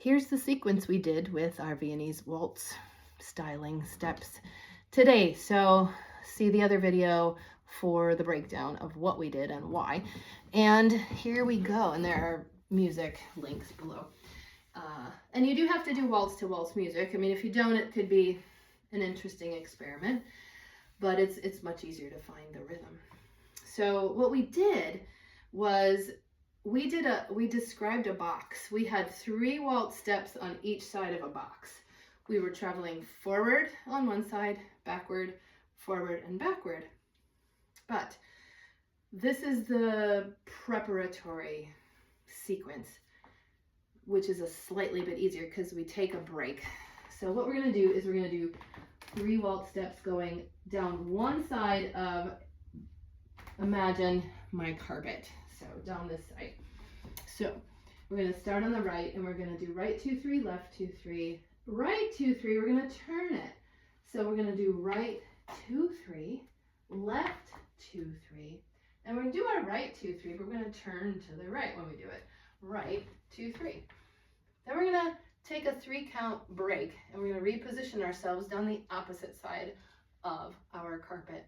Here's the sequence we did with our Viennese waltz styling steps today. So see the other video for the breakdown of what we did and why. And here we go. And there are music links below. And you do have to do waltz to waltz music. I mean, if you don't, it could be an interesting experiment, but it's much easier to find the rhythm. So what we did was we described a box. We had 3 waltz steps on each side of a box. We were traveling forward on one side, backward, forward, and backward. But this is the preparatory sequence, which is a slightly bit easier because we take a break. So what we're going to do is we're going to do 3 waltz steps going down one side of, imagine my carpet. So down this side. So we're going to start on the right and we're going to do right 2, 3, left 2, 3, right 2, 3. We're going to turn it. So we're going to do right 2, 3, left 2, 3, and we're going to do our right 2, 3, but we're going to turn to the right when we do it. Right 2, 3. Then we're going to take a 3 count break and we're going to reposition ourselves down the opposite side of our carpet.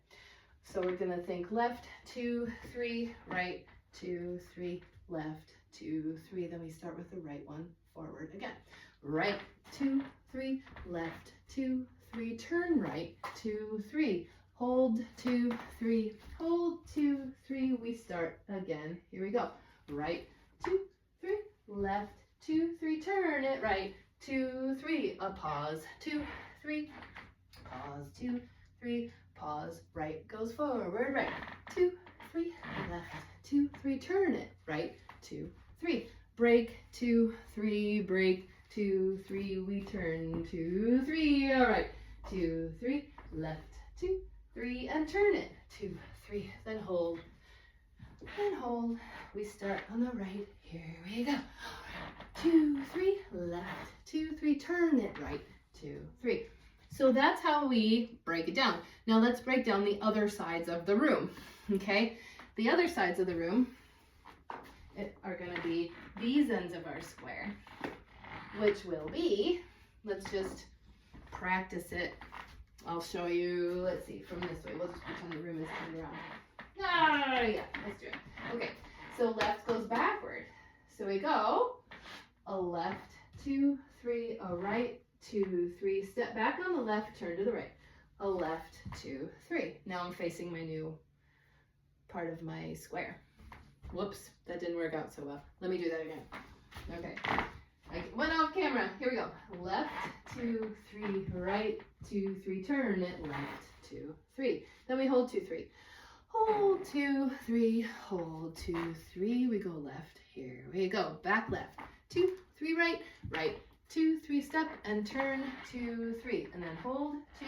So we're going to think left 2, 3, right 2, 3, left 2, 3. Then we start with the right one, forward again. Right 2, 3, left 2, 3, turn right 2, 3, hold 2, 3, hold 2, 3. We start again. Here we go. Right 2, 3, left 2, 3, turn it right 2, 3. A pause 2, 3, pause 2, 3, pause. Right goes forward. Right 2, 3, left 2, 3, turn it right 2, 3. Break 2, 3, break 2, 3. We turn 2, 3. All right. 2, 3, left 2, 3, and turn it 2, 3. Then hold and hold. We start on the right. Here we go. 2, 3, left 2, 3, turn it right 2, 3. So that's how we break it down. Now let's break down the other sides of the room. Okay, the other sides of the room are going to be these ends of our square, which will be, let's just practice it. I'll show you, let's see, from this way. We'll just pretend the room is turned around. Ah, yeah, let's do it. Okay, so left goes backward. So we go a left, 2, 3, a right, 2, 3, step back on the left, turn to the right. A left, 2, 3. Now I'm facing my new part of my square. Whoops, that didn't work out so well. Let me do that again. Okay, I went off camera. Here we go. Left, 2, 3, right, 2, 3, turn it, left, 2, 3. Then we hold 2, 3. Hold 2, 3, hold 2, 3. We go left. Here we go. Back left. 2, 3, right, right, 2, 3, step and turn 2, 3. And then hold 2,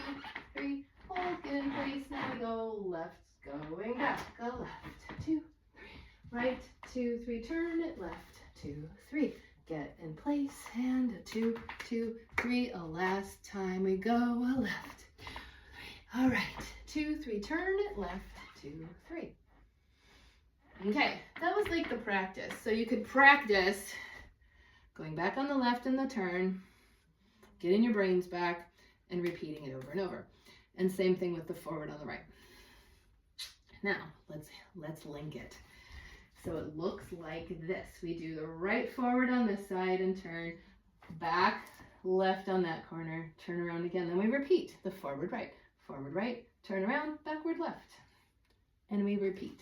3, hold, get in place. Now we go left, going back. Go left, 2, 3, right, 2, 3, turn it left, 2, 3. Get in place and a 2, 2, 3. A last time we go a left. All right, 2, 3, turn it left, 2, 3. Okay, that was like the practice. So you could practice going back on the left in the turn, getting your brains back, and repeating it over and over. And same thing with the forward on the right. Now, let's link it. So it looks like this. We do the right forward on this side and turn, back left on that corner, turn around again. Then we repeat the forward right, turn around, backward left. And we repeat.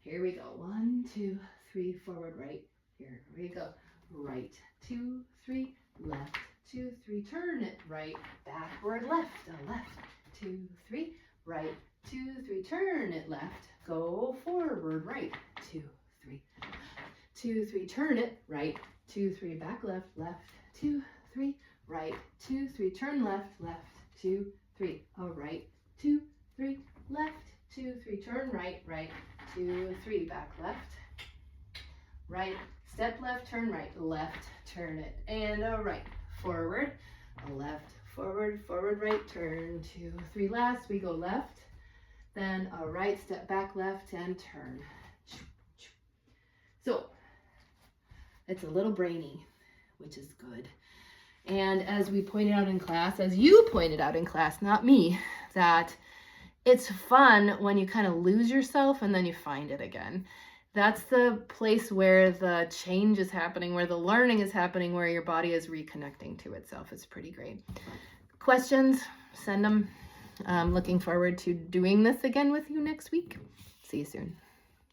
Here we go. 1, 2, 3, forward right. Here we go. Right, 2, 3, left, 2, 3, turn it right, backward left, a left, 2, 3, right, 2, 3, turn it left, go forward right, 2, 3, 2, 3, turn it right, 2, 3, back left, left, 2, 3, right, 2, 3, turn left, left, 2, 3, all right, 2, 3, left, 2, 3, turn right, right, 2, 3, back left, right, step left, turn right, left, turn it, and a right, forward, a left, forward, forward, right, turn, 2, 3, last, we go left, then a right, step back left, and turn. So, it's a little brainy. which is good. And as we pointed out in class, as you pointed out in class, not me, that it's fun when you kind of lose yourself and then you find it again. That's the place where the change is happening, where the learning is happening, where your body is reconnecting to itself. It's pretty great. Questions? Send them. I'm looking forward to doing this again with you next week. See you soon.